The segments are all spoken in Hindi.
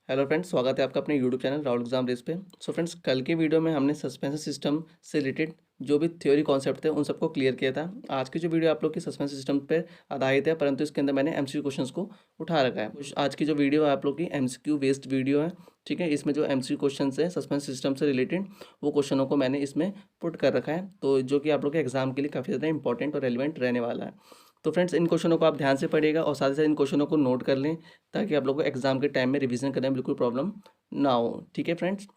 हेलो फ्रेंड्स, स्वागत है आपका अपने YouTube channel Rahul exam race पे। सो फ्रेंड्स, कल के वीडियो में हमने सस्पेंशन सिस्टम से रिलेटेड जो भी थ्योरी कॉन्सेप्ट थे उन सबको क्लियर किया था। आज की जो वीडियो आप लोग की सस्पेंशन सिस्टम पे आधारित है, परंतु इसके अंदर मैंने एमसीक्यू क्वेश्चंस को उठा रखा है। आज की जो वीडियो है आप लोग की एमसीक्यू बेस्ड वीडियो है, ठीक है। इसमें जो एमसीक्यू क्वेश्चन है सस्पेंशन सिस्टम से रिलेटेड, वो क्वेश्चनों को मैंने इसमें पुट कर रखा है, तो जो कि आप लोग के एग्जाम के लिए काफ़ी ज़्यादा इंपॉर्टेंट और रेलिवेंट रहने वाला है। तो फ्रेंड्स, इन क्वेश्चनों को आप ध्यान से पढ़िएगा और साथ ही साथ इन क्वेश्चनों को नोट कर लें, ताकि आप लोग को एग्जाम के टाइम में रिवीजन करने में बिल्कुल प्रॉब्लम ना हो, ठीक है फ्रेंड्स।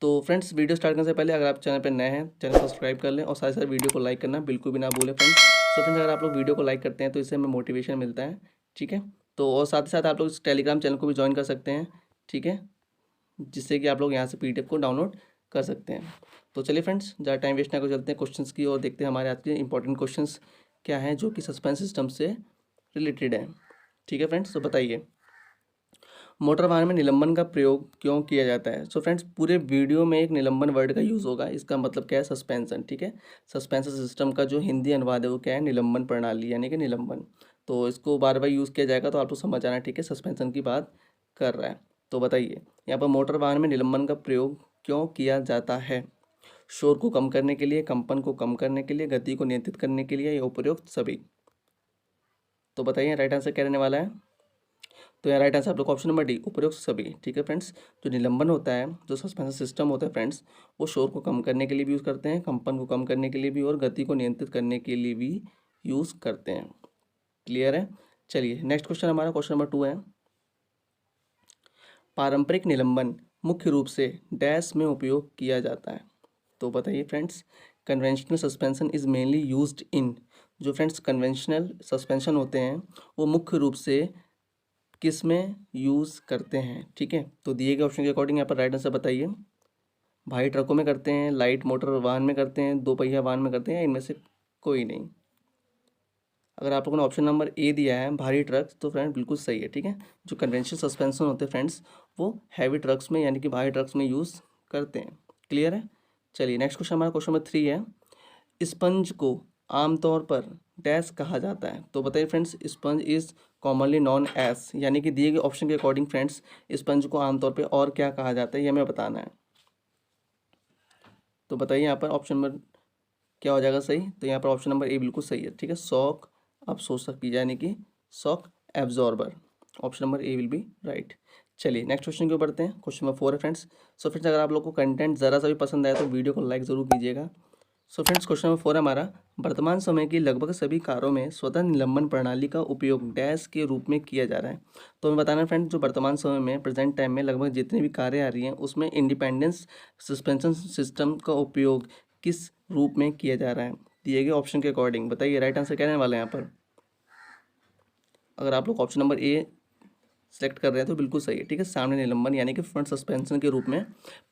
तो फ्रेंड्स, वीडियो स्टार्ट करने से पहले अगर आप चैनल पर नए हैं, चैनल सब्सक्राइब कर लें और साथ ही साथ वीडियो को लाइक करना बिल्कुल भी ना भूलें फ्रेंड्स। तो फ्रेंड्स, अगर आप लोग वीडियो को लाइक करते हैं तो इससे हमें मोटिवेशन मिलता है, ठीक है। तो और साथ ही साथ आप लोग इस टेलीग्राम चैनल को भी ज्वाइन कर सकते हैं, ठीक है, जिससे कि आप लोग यहाँ से पीडीएफ को डाउनलोड कर सकते हैं। तो चलिए फ्रेंड्स, ज़्यादा टाइम वेस्ट ना कर चलते हैं क्वेश्चंस की और देखते हैं हमारे आज के इंपॉर्टेंट क्वेश्चंस क्या हैं जो कि सस्पेंस सिस्टम से रिलेटेड है, ठीक है फ्रेंड्स। तो बताइए, मोटर वाहन में निलंबन का प्रयोग क्यों किया जाता है। सो फ्रेंड्स, पूरे वीडियो में एक निलंबन वर्ड का यूज़ होगा, इसका मतलब क्या है, सस्पेंशन, ठीक है। सस्पेंशन सिस्टम का जो हिंदी अनुवाद है वो क्या है, निलंबन प्रणाली यानी कि निलंबन। तो इसको बार बार यूज़ किया जाएगा तो आपको समझ आना, ठीक है, सस्पेंशन की बात कर रहा है। तो बताइए, यहाँ पर मोटर वाहन में निलंबन का प्रयोग क्यों किया जाता है। शोर को कम करने के लिए, कंपन को कम करने के लिए, गति को नियंत्रित करने के लिए या उपरोक्त सभी। तो बताइए राइट आंसर क्या रहने वाला है। तो यहाँ राइट आंसर आप लोग ऑप्शन नंबर डी, उपरोक्त सभी, ठीक है फ्रेंड्स। जो निलंबन होता है, जो सस्पेंशन सिस्टम होता है फ्रेंड्स, वो शोर को कम करने के लिए भी यूज़ करते हैं, कंपन को कम करने के लिए भी और गति को नियंत्रित करने के लिए भी यूज़ करते हैं। क्लियर है। चलिए नेक्स्ट क्वेश्चन, हमारा क्वेश्चन नंबर 2 है, पारंपरिक निलंबन मुख्य रूप से डैश में उपयोग किया जाता है। तो बताइए friends, conventional suspension is mainly used in, जो फ्रेंड्स कन्वेंशनल सस्पेंशन होते हैं वो मुख्य रूप से किस में यूज़ करते हैं, ठीक है। तो दिए गए ऑप्शन के अकॉर्डिंग यहाँ पर राइट आंसर बताइए। भारी ट्रकों में करते हैं, लाइट मोटर वाहन में करते हैं, दो पहिया वाहन में करते हैं, या इनमें से कोई नहीं। अगर आप लोगों ने ऑप्शन नंबर ए दिया है भारी ट्रक, तो फ्रेंड बिल्कुल सही है, ठीक है। जो कन्वेंशनल सस्पेंशन होते हैं फ्रेंड्स, वो हैवी ट्रक्स में यानी कि भारी ट्रक्स में यूज़ करते हैं। क्लियर है। चलिए नेक्स्ट क्वेश्चन, हमारा क्वेश्चन नंबर 3 है, स्पंज को आमतौर पर डैश कहा जाता है। तो बताइए friends, sponge is commonly known as, यानी कि दिए गए ऑप्शन के अकॉर्डिंग फ्रेंड्स स्पंज को आमतौर पे और क्या कहा जाता है, ये हमें बताना है। तो बताइए यहाँ पर ऑप्शन नंबर क्या हो जाएगा सही। तो यहाँ पर ऑप्शन नंबर ए बिल्कुल सही है, ठीक है, शॉक अवशोषक यानी कि shock absorber. Option number A will be right. चलिए नेक्स्ट क्वेश्चन की ओर बढ़ते हैं, क्वेश्चन नंबर 4 है फ्रेंड्स। सो फ्रेंड्स, अगर आप लोग को कंटेंट ज़रा सा भी पसंद आया तो वीडियो को लाइक ज़रूर कीजिएगा। सो फ्रेंड्स, क्वेश्चन नंबर 4 है हमारा, वर्तमान समय की लगभग सभी कारों में स्वतः निलंबन प्रणाली का उपयोग डैश के रूप में किया जा रहा है। तो हमें बताना है फ्रेंड्स, जो वर्तमान समय में प्रेजेंट टाइम में लगभग जितनी भी कारें आ रही हैं उसमें इंडिपेंडेंस सस्पेंशन सिस्टम का उपयोग किस रूप में किया जा रहा है, दिए गए ऑप्शन के अकॉर्डिंग। बताइए राइट आंसर क्या रहने वाला है यहाँ पर। अगर आप लोग ऑप्शन नंबर ए सेलेक्ट कर रहे हैं तो बिल्कुल सही है, ठीक है, सामने निलंबन यानी कि फ्रंट सस्पेंशन के रूप में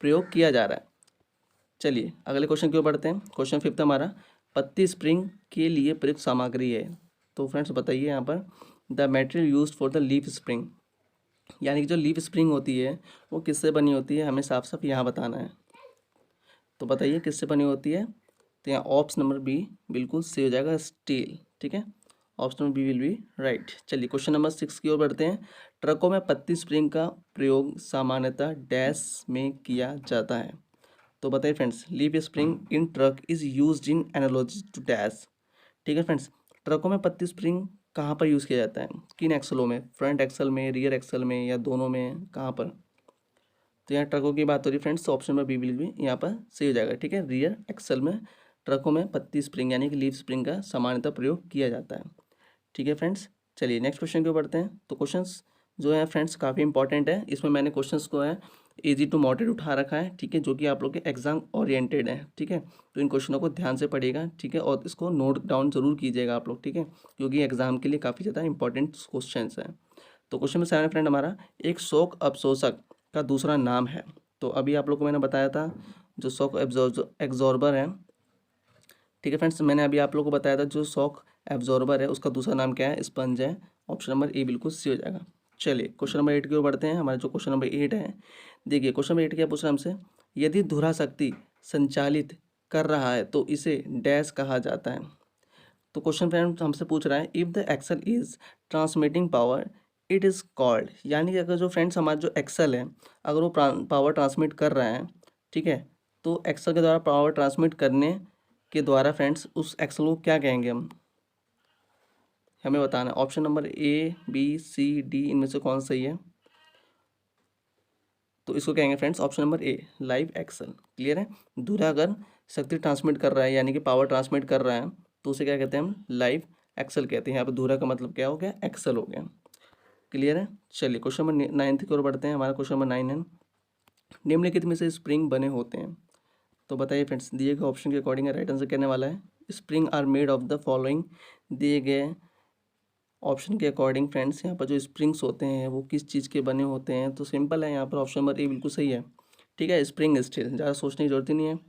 प्रयोग किया जा रहा है। चलिए अगले क्वेश्चन की ओर बढ़ते हैं, क्वेश्चन 5 हमारा, पत्ती स्प्रिंग के लिए प्रयुक्त सामग्री है। तो फ्रेंड्स बताइए यहाँ पर, the material used for the leaf spring, यानी कि जो लीफ स्प्रिंग होती है वो किससे बनी होती है, हमें साफ साफ यहाँ बताना है। तो बताइए किससे बनी होती है। तो यहाँ ऑप्शन नंबर बी बिल्कुल सही हो जाएगा, स्टील, ठीक है, option number B will be right. चलिए क्वेश्चन नंबर 6 की ओर बढ़ते हैं, ट्रकों में पत्ती स्प्रिंग का प्रयोग सामान्यतः डैश में किया जाता है। तो बताइए friends, leaf spring in truck is used in analogy to dash, ठीक है फ्रेंड्स। ट्रकों में पत्ती स्प्रिंग कहाँ पर यूज़ किया जाता है, किन एक्सलों में, फ्रंट एक्सल में, रियर एक्सल में, या दोनों में, कहाँ पर। तो यहाँ ट्रकों की बात हो रही है फ्रेंड्स, ऑप्शन में बी विल बी यहाँ पर सही हो जाएगा, ठीक है, रियर एक्सल में ट्रकों में पत्ती स्प्रिंग यानी कि लीफ स्प्रिंग का सामान्यतः प्रयोग किया जाता है, ठीक है फ्रेंड्स। चलिए नेक्स्ट क्वेश्चन की ओर बढ़ते हैं। तो क्वेश्चंस जो है फ्रेंड्स काफ़ी इंपॉर्टेंट है, इसमें मैंने क्वेश्चंस को है इजी टू मॉडरेट उठा रखा है, ठीक है, जो कि आप लोग के एग्जाम ओरिएंटेड है, ठीक है। तो इन क्वेश्चनों को ध्यान से पढ़िएगा, ठीक है, और इसको नोट डाउन जरूर कीजिएगा आप लोग, ठीक है, क्योंकि एग्जाम के लिए काफ़ी ज़्यादा इंपॉर्टेंट क्वेश्चन हैं। तो क्वेश्चन में 7 फ्रेंड हमारा, एक शॉक अवशोषक का दूसरा नाम है। तो अभी आप लोग को मैंने बताया था जो शॉक एब्जॉर्बर है, ठीक है फ्रेंड्स, मैंने अभी आप लोग को बताया था जो शॉक एब्जॉर्बर है उसका दूसरा नाम क्या है, स्पंज है। ऑप्शन नंबर ए बिल्कुल सी हो जाएगा। चलिए क्वेश्चन नंबर 8 की ओर बढ़ते हैं, हमारा जो क्वेश्चन नंबर 8 है, देखिए क्वेश्चन नंबर 8 क्या पूछ रहा है हमसे, यदि धुरा शक्ति संचालित कर रहा है तो इसे डैश कहा जाता है। तो क्वेश्चन फ्रेंड हमसे पूछ रहा है, if the axle is transmitting power it is called, यानी कि अगर जो फ्रेंड्स हमारा जो एक्सेल है अगर वो पावर ट्रांसमिट कर रहा है, ठीक है, तो एक्सेल के द्वारा पावर ट्रांसमिट करने के द्वारा फ्रेंड्स उस एक्सेल को क्या कहेंगे हम, हमें बताना है। Option number A B C D इनमें से कौन सही है, तो इसको कहेंगे friends option number A live axle. Clear है। दूल्हा अगर शक्ति ट्रांसमिट कर रहा है यानी कि पावर ट्रांसमिट कर रहा है तो उसे क्या कहते हैं हम, लाइव एक्सेल कहते हैं। यहाँ पर दूल्हा का मतलब क्या हो गया, एक्सेल हो गया। क्लियर है। चलिए क्वेश्चन नंबर 9 की ओर बढ़ते हैं। हमारा क्वेश्चन नंबर 9 है, निम्नलिखित में से स्प्रिंग बने होते हैं। तो बताइए फ्रेंड्स, दिए गए ऑप्शन के अकॉर्डिंग राइट आंसर कहने वाला है spring are made of the following. दिए गए ऑप्शन के अकॉर्डिंग फ्रेंड्स यहाँ पर जो स्प्रिंग्स होते हैं वो किस चीज़ के बने होते हैं, तो सिंपल है, यहाँ पर ऑप्शन नंबर ए बिल्कुल सही है। ठीक है, स्प्रिंग स्टील, ज़्यादा सोचने की जरूरत ही नहीं है।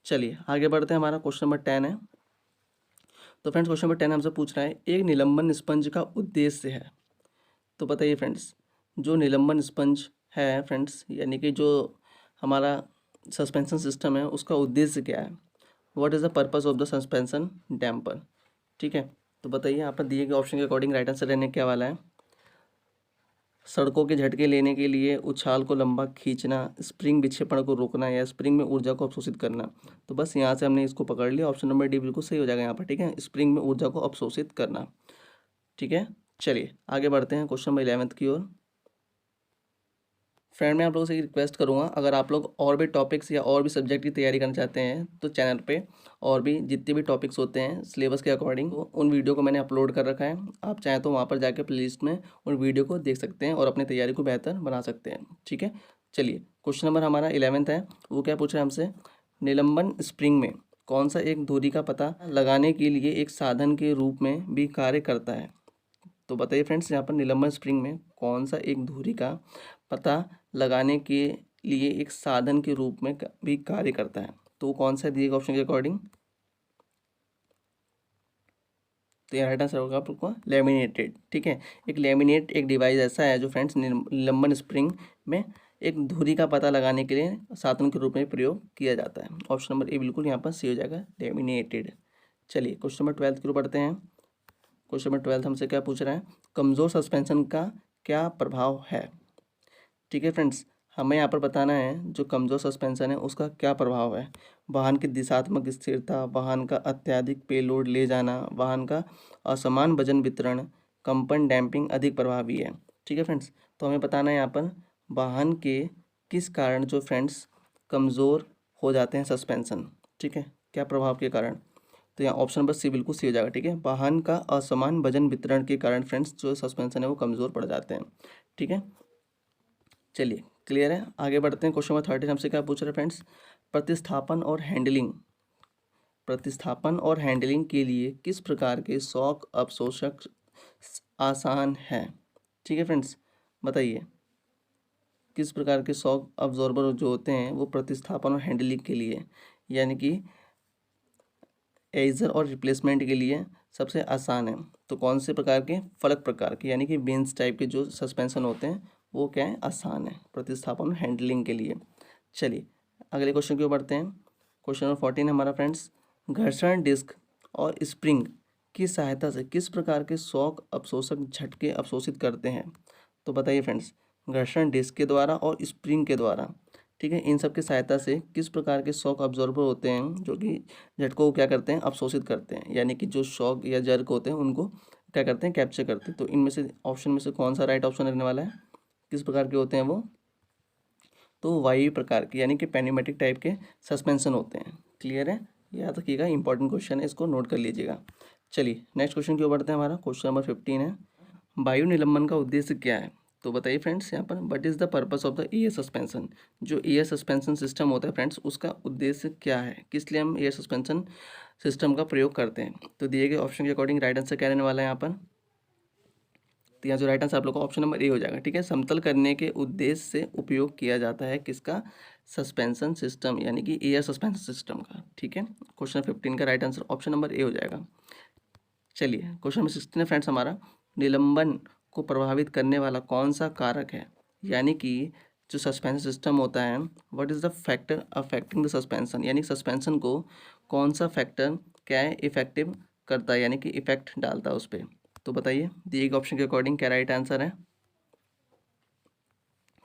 चलिए आगे बढ़ते हैं। हमारा क्वेश्चन नंबर 10 है। तो फ्रेंड्स क्वेश्चन नंबर 10 हमसे पूछ रहा है एक निलंबन स्पंज का उद्देश्य है। तो बताइए फ्रेंड्स, जो निलंबन स्पंज है फ्रेंड्स यानी कि जो हमारा सस्पेंशन सिस्टम है उसका उद्देश्य क्या है, what is the purpose of the suspension damper. ठीक है, तो बताइए यहाँ पर दिए गए ऑप्शन के अकॉर्डिंग राइट आंसर रहने क्या वाला है, सड़कों के झटके लेने के लिए, उछाल को लंबा खींचना, स्प्रिंग विक्षेपण को रोकना, या स्प्रिंग में ऊर्जा को अवशोषित करना। तो बस यहाँ से हमने इसको पकड़ लिया, ऑप्शन नंबर डी बिल्कुल सही हो जाएगा यहाँ पर। ठीक है, स्प्रिंग में ऊर्जा को अवशोषित करना। ठीक है, चलिए आगे बढ़ते हैं क्वेश्चन नंबर 11 की ओर। फ्रेंड मैं आप लोगों से रिक्वेस्ट करूंगा, अगर आप लोग और भी टॉपिक्स या और भी सब्जेक्ट की तैयारी करना चाहते हैं तो चैनल पे और भी जितने भी टॉपिक्स होते हैं सिलेबस के अकॉर्डिंग उन वीडियो को मैंने अपलोड कर रखा है। आप चाहें तो वहाँ पर जाकर प्लेलिस्ट में उन वीडियो को देख सकते हैं और अपनी तैयारी को बेहतर बना सकते हैं। ठीक है, चलिए क्वेश्चन नंबर हमारा 11 है। वो क्या पूछ रहा है हमसे, निलंबन स्प्रिंग में कौन सा एक दूरी का पता लगाने के लिए एक साधन के रूप में भी कार्य करता है। तो बताइए फ्रेंड्स, यहाँ पर निलंबन स्प्रिंग में कौन सा एक धुरी का पता लगाने के लिए एक साधन के रूप में भी कार्य करता है, तो कौन सा दिए गए ऑप्शन के अकॉर्डिंग, तो यहाँ राइट आंसर होगा आपको लेमिनेटेड। ठीक है, एक लेमिनेट एक डिवाइस ऐसा है जो फ्रेंड्स निलंबन स्प्रिंग में एक धुरी का पता लगाने के लिए साधन के रूप में प्रयोग किया जाता है। ऑप्शन नंबर ए बिल्कुल यहाँ पर सी हो जाएगा, लेमिनेटेड। चलिए क्वेश्चन नंबर 12 की ओर बढ़ते हैं। क्वेश्चन नंबर 12 हमसे क्या पूछ रहा है, कमज़ोर सस्पेंशन का क्या प्रभाव है। ठीक है फ्रेंड्स, हमें यहाँ पर बताना है जो कमज़ोर सस्पेंशन है उसका क्या प्रभाव है। वाहन की दिशात्मक स्थिरता, वाहन का अत्यधिक पेलोड ले जाना, वाहन का असमान वजन वितरण, कंपन डैम्पिंग अधिक प्रभावी है। ठीक है फ्रेंड्स, तो हमें बताना है यहाँ पर वाहन के किस कारण जो फ्रेंड्स कमज़ोर हो जाते हैं सस्पेंशन। ठीक है, क्या प्रभाव के कारण, तो यहाँ ऑप्शन नंबर सी बिल्कुल सी हो जाएगा। ठीक है, वाहन का असमान वजन वितरण के कारण फ्रेंड्स जो सस्पेंशन है वो कमज़ोर पड़ जाते हैं। ठीक है, चलिए क्लियर है। आगे बढ़ते हैं। क्वेश्चन नंबर 13 हमसे क्या पूछ रहे हैं फ्रेंड्स, प्रतिस्थापन और हैंडलिंग, प्रतिस्थापन और हैंडलिंग के लिए किस प्रकार के शॉक अवशोषक आसान है। ठीक है फ्रेंड्स, बताइए किस प्रकार के शॉक अब्जॉर्बर जो होते हैं वो प्रतिस्थापन और हैंडलिंग के लिए यानी कि एजर और रिप्लेसमेंट के लिए सबसे आसान है। तो कौन से प्रकार के, फलक प्रकार के यानी कि बेंच टाइप के जो सस्पेंशन होते हैं वो क्या है, आसान है प्रतिस्थापन और हैंडलिंग के लिए। चलिए अगले क्वेश्चन की ओर बढ़ते हैं। क्वेश्चन नंबर 14 है हमारा फ्रेंड्स, घर्षण डिस्क और स्प्रिंग की सहायता से किस प्रकार के शॉक अवशोषक झटके अवशोषित करते हैं। तो बताइए फ्रेंड्स, घर्षण डिस्क के द्वारा और स्प्रिंग के द्वारा। ठीक है, इन सब की सहायता से किस प्रकार के शॉक अब्जॉर्बर होते हैं जो कि झटकों को क्या करते हैं, अवशोषित करते हैं, यानी कि जो शॉक या जर्क होते हैं उनको क्या करते हैं, कैप्चर करते हैं। तो इनमें से ऑप्शन में से कौन सा राइट ऑप्शन रहने वाला है, किस प्रकार के होते हैं वो, तो वायु प्रकार के यानी कि पेन्यूमेटिक टाइप के सस्पेंशन होते हैं। क्लियर है, याद रखिएगा, इंपॉर्टेंट क्वेश्चन है, इसको नोट कर लीजिएगा। चलिए नेक्स्ट क्वेश्चन की ओर बढ़ते हैं। हमारा क्वेश्चन नंबर 15 है, वायु निलंबन का उद्देश्य क्या है। तो बताइए फ्रेंड्स यहाँ पर, what is the purpose of the air suspension. जो एयर सस्पेंशन सिस्टम होता है फ्रेंड्स उसका उद्देश्य क्या है, किस लिए हम एयर सस्पेंशन सिस्टम का प्रयोग करते हैं। तो दिए गए ऑप्शन के अकॉर्डिंग राइट आंसर क्या रहने वाला है यहाँ पर, तो यहाँ जो राइट आंसर आप लोग का ऑप्शन नंबर ए हो जाएगा। ठीक है, समतल करने के उद्देश्य से उपयोग किया जाता है किसका, सस्पेंशन सिस्टम यानी कि एयर सस्पेंशन सिस्टम का। ठीक है, क्वेश्चन 15 का राइट आंसर ऑप्शन नंबर ए हो जाएगा। चलिए क्वेश्चन नंबर 16 है फ्रेंड्स हमारा, निलंबन को प्रभावित करने वाला कौन सा कारक है, यानी कि जो सस्पेंशन सिस्टम होता है, what is the factor affecting the suspension, यानी सस्पेंशन को कौन सा फैक्टर क्या है इफेक्टिव करता है यानी कि इफेक्ट डालता है उस पर। तो बताइए दिए गए ऑप्शन के अकॉर्डिंग क्या राइट आंसर है,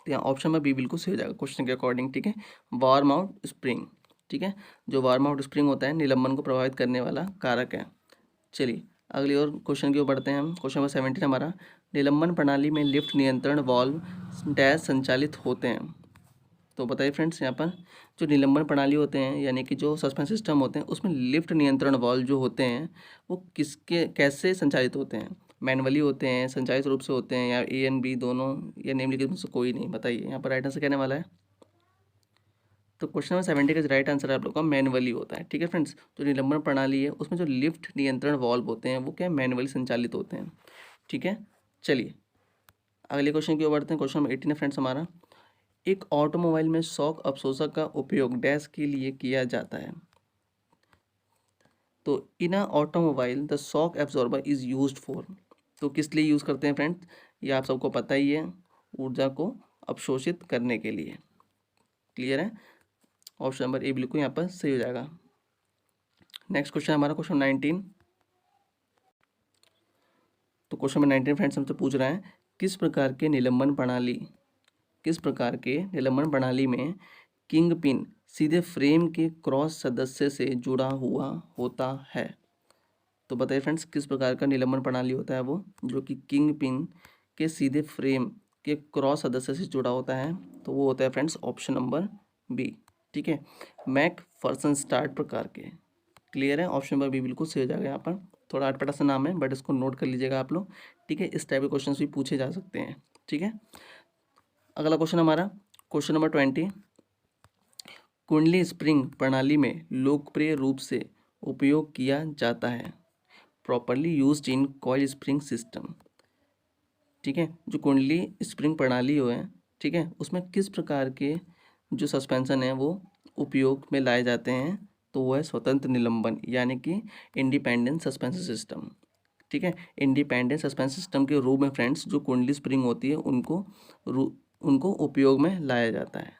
तो यहाँ ऑप्शन में बी बिल्कुल सही हो जाएगा क्वेश्चन के अकॉर्डिंग, ठीक है। वार्म आउट स्प्रिंग, ठीक है, जो वार्म आउट स्प्रिंग होता है निलंबन को प्रभावित करने वाला कारक है। चलिए अगली और क्वेश्चन की ओर बढ़ते हैं हम। क्वेश्चन नंबर 17 हमारा, निलंबन प्रणाली में लिफ्ट नियंत्रण वाल्व डैश संचालित होते हैं। तो बताइए फ्रेंड्स, यहाँ पर जो निलंबन प्रणाली होते हैं यानी कि जो सस्पेंशन सिस्टम होते हैं उसमें लिफ्ट नियंत्रण वाल्व जो होते हैं वो किसके कैसे संचालित होते हैं? मैनुअली होते हैं, संचालित रूप से होते हैं, या ए एंड बी दोनों, या निम्नलिखित में से कोई नहीं? बताइए यहाँ पर राइट आंसर कहने वाला है। तो क्वेश्चन नंबर 70 का राइट आंसर आप लोग का मैनुअली होता है, ठीक है फ्रेंड्स। जो निलंबन प्रणाली है उसमें जो लिफ्ट नियंत्रण वाल्व होते हैं वो क्या मैनुअली संचालित होते हैं, ठीक है। चलिए अगले क्वेश्चन की ओर बढ़ते हैं। क्वेश्चन नंबर 18 है फ्रेंड्स हमारा, एक ऑटोमोबाइल में शॉक अवशोषक का उपयोग डैश के लिए किया जाता है। तो in a automobile the shock absorber is used for, तो किस लिए यूज़ करते हैं फ्रेंड्स? ये आप सबको पता ही है, ऊर्जा को अवशोषित करने के लिए। क्लियर है? ऑप्शन नंबर ए बिल्कुल यहाँ पर सही हो जाएगा। नेक्स्ट क्वेश्चन हमारा क्वेश्चन 19। तो क्वेश्चन नंबर 19 फ्रेंड्स हमसे पूछ रहा है, किस प्रकार के निलंबन प्रणाली में किंग पिन सीधे फ्रेम के क्रॉस सदस्य से जुड़ा हुआ होता है? तो बताइए फ्रेंड्स, किस प्रकार का निलंबन प्रणाली होता है वो जो कि किंग पिन के सीधे फ्रेम के क्रॉस सदस्य से जुड़ा होता है? तो वो होता है फ्रेंड्स ऑप्शन नंबर बी, ठीक है, मैकफर्सन स्टार्ट प्रकार के। क्लियर है? ऑप्शन नंबर बी बिल्कुल सही हो जाएगा। यहाँ पर थोड़ा अटपटा सा नाम है बट इसको नोट कर लीजिएगा आप लोग, ठीक है। इस टाइप के क्वेश्चन भी पूछे जा सकते हैं, ठीक है। अगला क्वेश्चन हमारा क्वेश्चन नंबर 20, कुंडली स्प्रिंग प्रणाली में लोकप्रिय रूप से उपयोग किया जाता है, properly used in coil spring system, ठीक है। जो कुंडली स्प्रिंग प्रणाली हो है, ठीक है, उसमें किस प्रकार के जो सस्पेंशन है वो उपयोग में लाए जाते हैं? तो वो है स्वतंत्र निलंबन यानी कि इंडिपेंडेंट सस्पेंशन सिस्टम, ठीक है। इंडिपेंडेंट सस्पेंशन सिस्टम के रूप में फ्रेंड्स जो कुंडली स्प्रिंग होती है उनको उपयोग में लाया जाता है।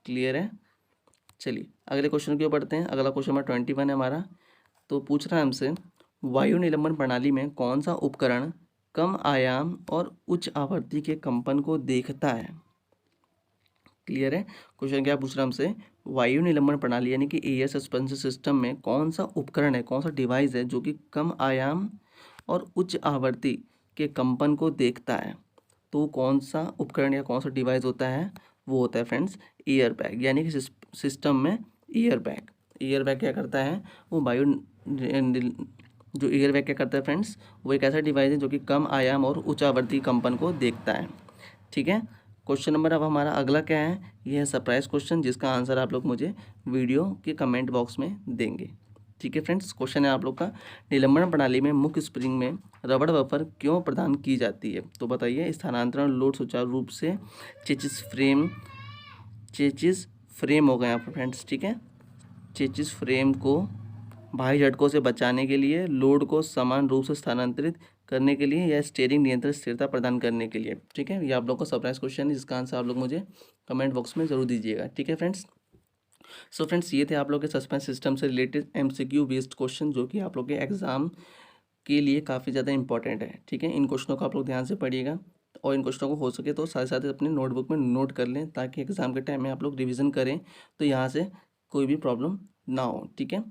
क्लियर है? चलिए अगले क्वेश्चन की ओर बढ़ते हैं। अगला क्वेश्चन नंबर 21 है हमारा। तो पूछ रहा है हमसे, वायु निलंबन प्रणाली में कौन सा उपकरण कम आयाम और उच्च आवृत्ति के कंपन को देखता है? क्लियर है? क्वेश्चन क्या पूछ रहा है हमसे, वायु निलंबन प्रणाली यानी कि एयर सस्पेंशन सिस्टम में कौन सा उपकरण है, कौन सा डिवाइस है जो कि कम आयाम और उच्च आवृत्ति के कंपन को देखता है? तो कौन सा उपकरण या कौन सा डिवाइस होता है? वो होता है फ्रेंड्स एयर बैग, यानी कि सिस्टम में एयर बैग क्या करता है? वो जो एयर बैग क्या करता है फ्रेंड्स, वो एक ऐसा डिवाइस है जो कि कम आयाम और उच्च आवृत्ति कंपन को देखता है, ठीक है। क्वेश्चन नंबर अब हमारा अगला क्या है? ये है सरप्राइज क्वेश्चन जिसका आंसर आप लोग मुझे वीडियो के कमेंट बॉक्स में देंगे, ठीक है फ्रेंड्स। क्वेश्चन है आप लोग का, निलंबन प्रणाली में मुख्य स्प्रिंग में रबड़ बफर क्यों प्रदान की जाती है? तो बताइए, स्थानांतरण लोड सुचारू रूप से चेचिस फ्रेम हो गए यहाँ पर फ्रेंड्स, ठीक है। चेचिस फ्रेम को भारी झटकों से बचाने के लिए, लोड को समान रूप से स्थानांतरित करने के लिए, या स्टीयरिंग नियंत्रण स्थिरता प्रदान करने के लिए, ठीक है। ये आप लोग का सरप्राइज क्वेश्चन है जिसका आंसर आप लोग मुझे कमेंट बॉक्स में जरूर दीजिएगा, ठीक है फ्रेंड्स। सो फ्रेंड्स, ये थे आप लोग के सस्पेंस सिस्टम से रिलेटेड MCQ बेस्ड क्वेश्चन जो कि आप लोग के एग्जाम के लिए काफ़ी ज़्यादा इंपॉर्टेंट है, ठीक है। इन क्वेश्चनों को आप लोग ध्यान से पढ़िएगा और इन क्वेश्चनों को हो सके तो साथ साथ अपने नोटबुक में नोट कर लें ताकि एग्ज़ाम के टाइम में आप लोग रिविज़न करें तो यहाँ से कोई भी प्रॉब्लम ना हो, ठीक है।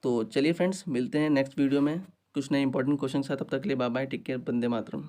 तो चलिए फ्रेंड्स, मिलते हैं नेक्स्ट वीडियो में कुछ नए इंपॉर्टेंट क्वेश्चन के साथ। तब तक के लिए bye bye, take care, Vande Mataram.